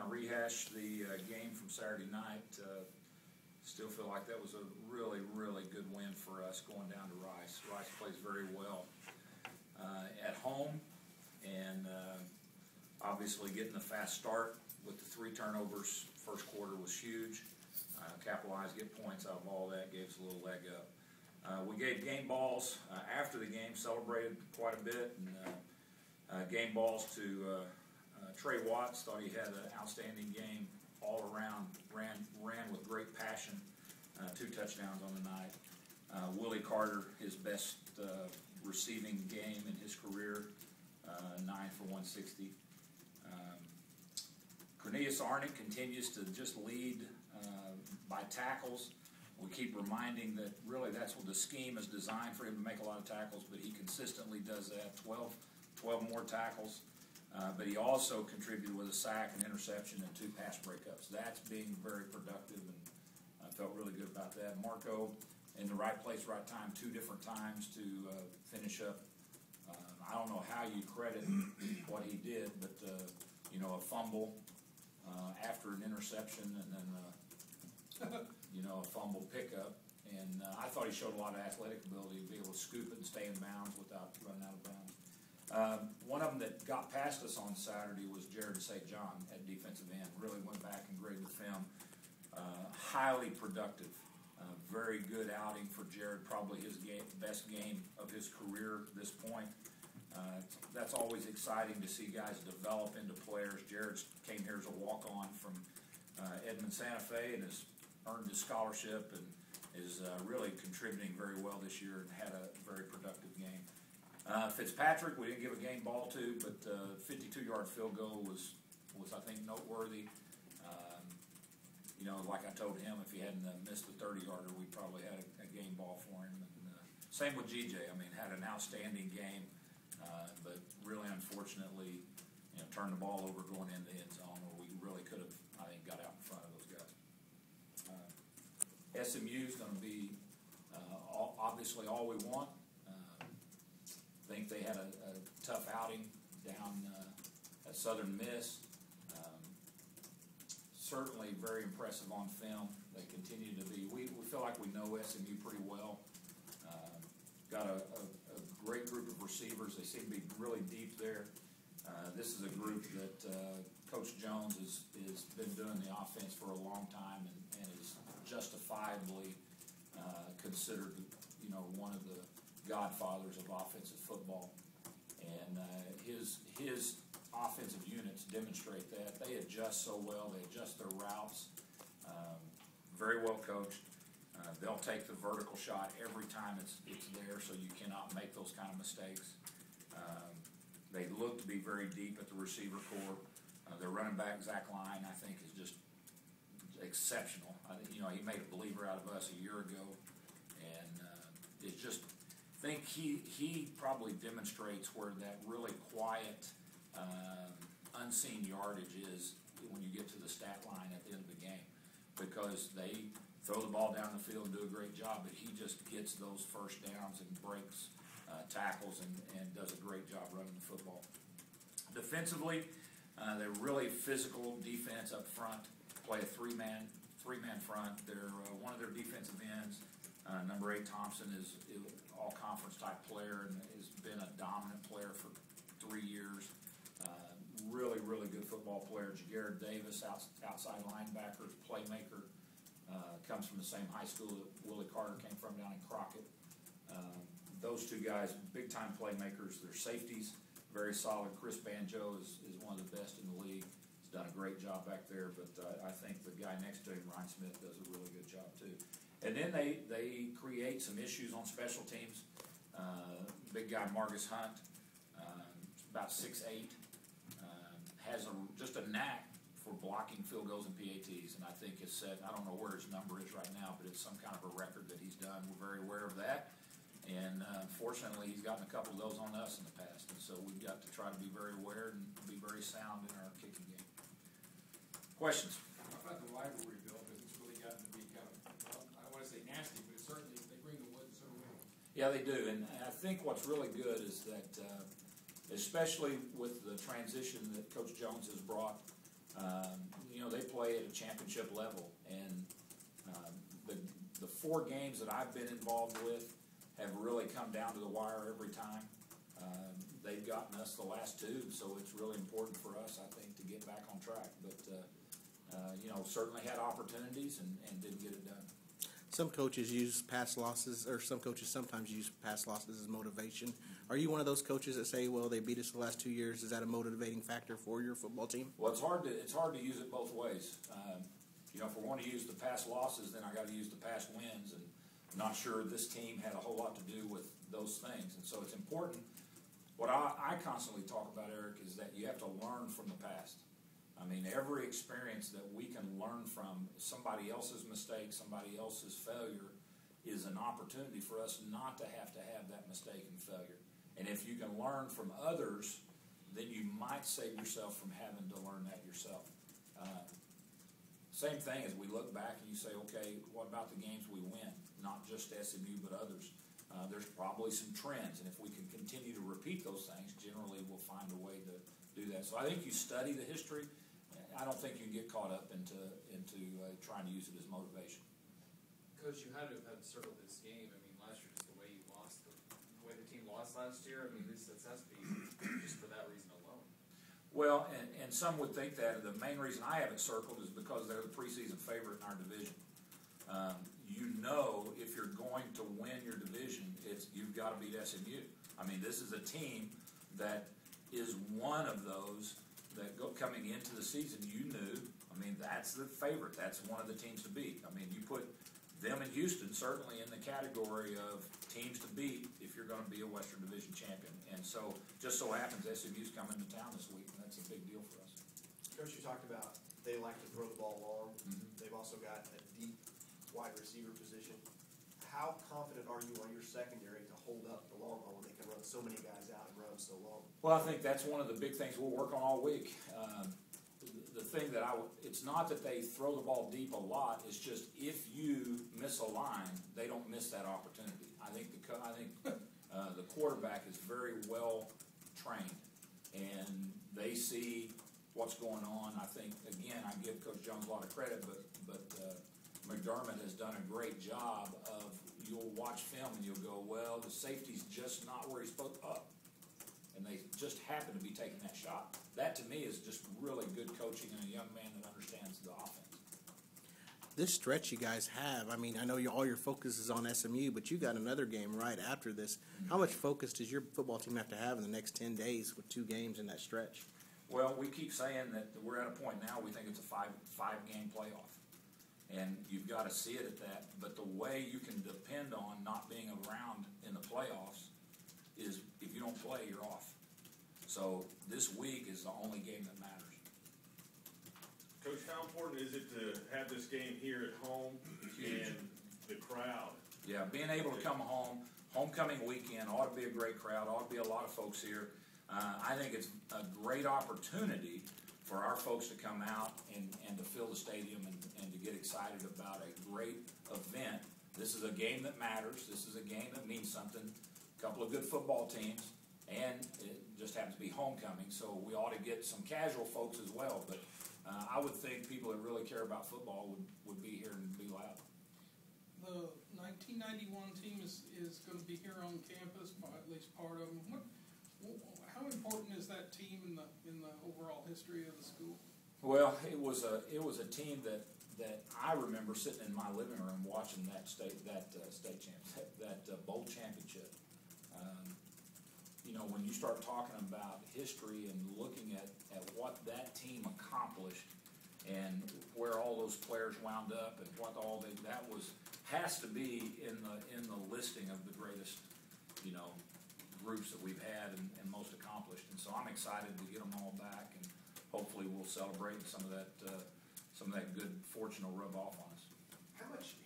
kind of rehash the game from Saturday night. Still feel like that was a really, really good win for us going down to Rice. Rice plays very well at home, and obviously getting the fast start with the 3 turnovers first quarter was huge. Capitalized, get points out of all that, gave us a little leg up. We gave game balls after the game, celebrated quite a bit, and game balls to Trey Watts. Thought he had an outstanding game all around, ran with great passion, 2 touchdowns on the night. Willie Carter, his best receiving game in his career, 9 for 160. Cornelius Arnott continues to just lead by tackles. We keep reminding that really that's what the scheme is designed for him to make a lot of tackles, but he consistently does that, 12 more tackles. But he also contributed with a sack, an interception, and 2 pass breakups. That's being very productive, and I felt really good about that. Marco in the right place, right time, 2 different times to finish up. I don't know how you credit what he did, but a fumble after an interception, and then a fumble pickup. And I thought he showed a lot of athletic ability to be able to scoop it and stay in bounds without running out of bounds. One of them that got past us on Saturday was Jared St. John at defensive end. Really went back and graded the film. Highly productive. Very good outing for Jared. Probably his best game of his career at this point. That's always exciting to see guys develop into players. Jared came here as a walk-on from Edmond Santa Fe and has earned his scholarship and is really contributing very well this year and had a very productive game. Fitzpatrick, we didn't give a game ball to, but 52-yard field goal was I think noteworthy. Like I told him, if he hadn't missed the 30-yarder, we probably had a game ball for him. And, same with GJ. I mean, had an outstanding game, but really unfortunately, turned the ball over going into the end zone where we really could have, I think, got out in front of those guys. SMU is going to be obviously all we want. I think they had a tough outing down at Southern Miss. Certainly very impressive on film. They continue to be. We feel like we know SMU pretty well. Got a great group of receivers. They seem to be really deep there. This is a group that Coach Jones has been doing the offense for a long time and is justifiably considered, one of the godfathers of offensive football. And his offensive units demonstrate that. They adjust so well. They adjust their routes. Very well coached. They'll take the vertical shot every time it's there, so you cannot make those kind of mistakes. They look to be very deep at the receiver corps. Their running back, Zach Line, I think, is just exceptional. He made a believer out of us a year ago, and it's just think he probably demonstrates where that really quiet, unseen yardage is when you get to the stat line at the end of the game, because they throw the ball down the field and do a great job, but he just gets those first downs and breaks tackles and does a great job running the football. Defensively, they're really physical defense up front, play a three-man front. They're one of their defensive ends. Number 8 Thompson is all-conference type player and has been a dominant player for 3 years. Really, really good football player. Jared Davis, outside linebacker, playmaker, comes from the same high school that Willie Carter came from down in Crockett. Those 2 guys, big-time playmakers. They're safeties, very solid. Chris Banjo is one of the best in the league. He's done a great job back there, but I think the guy next to him, Ryan Smith, does a really good job too. And then they create some issues on special teams. Big guy Marcus Hunt, about 6'8", has just a knack for blocking field goals and PATs, and I think it's set. I don't know where his number is right now, but it's some kind of a record that he's done. We're very aware of that, and fortunately, he's gotten a couple of those on us in the past, and so we've got to try to be very aware and be very sound in our kicking game. Questions? How about the rivalry, Bill? Because it's really gotten to be kind of, I don't want to say nasty, but it's certainly, they bring the wood and so will. Yeah, they do, and I think what's really good is that, especially with the transition that Coach Jones has brought, play at a championship level. And the 4 games that I've been involved with have really come down to the wire every time. They've gotten us the last 2, so it's really important for us, I think, to get back on track. But, certainly had opportunities and didn't get it done. Some coaches use past losses, or some coaches sometimes use past losses as motivation. Are you one of those coaches that say, well, they beat us the last 2 years? Is that a motivating factor for your football team? Well, it's hard to use it both ways. If we want to use the past losses, then I got to use the past wins, and I'm not sure this team had a whole lot to do with those things. And so it's important. What I constantly talk about, Eric, is that you have to learn from the past. I mean, every experience that we can learn from somebody else's mistake, somebody else's failure, is an opportunity for us not to have that mistake and failure. And if you can learn from others, then you might save yourself from having to learn that yourself. Same thing as we look back and you say, okay, what about the games we win? Not just SMU, but others. There's probably some trends, and if we can continue to repeat those things, generally we'll find a way to do that. So I think you study the history. I don't think you can get caught up into trying to use it as motivation. Coach, you had to have circled this game. I mean, last year, just the way you lost, the way the team lost last year. I mean, this has to be just for that reason alone. Well, and some would think that the main reason I have it circled is because they're the preseason favorite in our division. If you're going to win your division, you've got to beat SMU. I mean, this is a team that is one of those that coming into the season you knew. I mean, that's the favorite. That's one of the teams to beat. I mean, you put them and Houston certainly in the category of teams to beat if you're going to be a Western Division champion. And so, just so happens SMU's coming to town this week, and that's a big deal for us. Coach, you talked about they like to throw the ball long. Mm-hmm. They've also got a deep wide receiver position. How confident are you on your secondary to hold up the long haul when they can run so many guys out and run so long? Well, I think that's one of the big things we'll work on all week. The thing that it's not that they throw the ball deep a lot. It's just if you miss a line, they don't miss that opportunity. I think the quarterback is very well trained, and they see what's going on. I think again, I give Coach Jones a lot of credit, but McDermott has done a great job of. You'll watch film and you'll go, well, the safety's just not where he's supposed up. And they just happen to be taking that shot. That, to me, is just really good coaching and a young man that understands the offense. This stretch you guys have, I mean, I know all your focus is on SMU, but you got another game right after this. How much focus does your football team have to have in the next 10 days with 2 games in that stretch? Well, we keep saying that we're at a point now we think it's a five-game playoff. And you've got to see it at that. But the way you can depend on not being around in the playoffs is if you don't play, you're off. So this week is the only game that matters. Coach, how important is it to have this game here at home and the crowd? Yeah, being able to come home, homecoming weekend, ought to be a great crowd, ought to be a lot of folks here. I think it's a great opportunity for our folks to come out and to fill the stadium and to get excited about a great event. This is a game that matters. This is a game that means something. A couple of good football teams, and it just happens to be homecoming, so we ought to get some casual folks as well. But I would think people that really care about football would be here and be loud. The 1991 team is going to be here on campus, at least part of them. How important is that team in the overall history of the school? Well, it was a team that I remember sitting in my living room watching that bowl championship. When you start talking about history and looking at what that team accomplished and where all those players wound up and what all that has to be in the listing of the greatest groups that we've had and most accomplished. And so I'm excited to get them all back, and hopefully we'll celebrate some of that good fortune will rub off on us. How much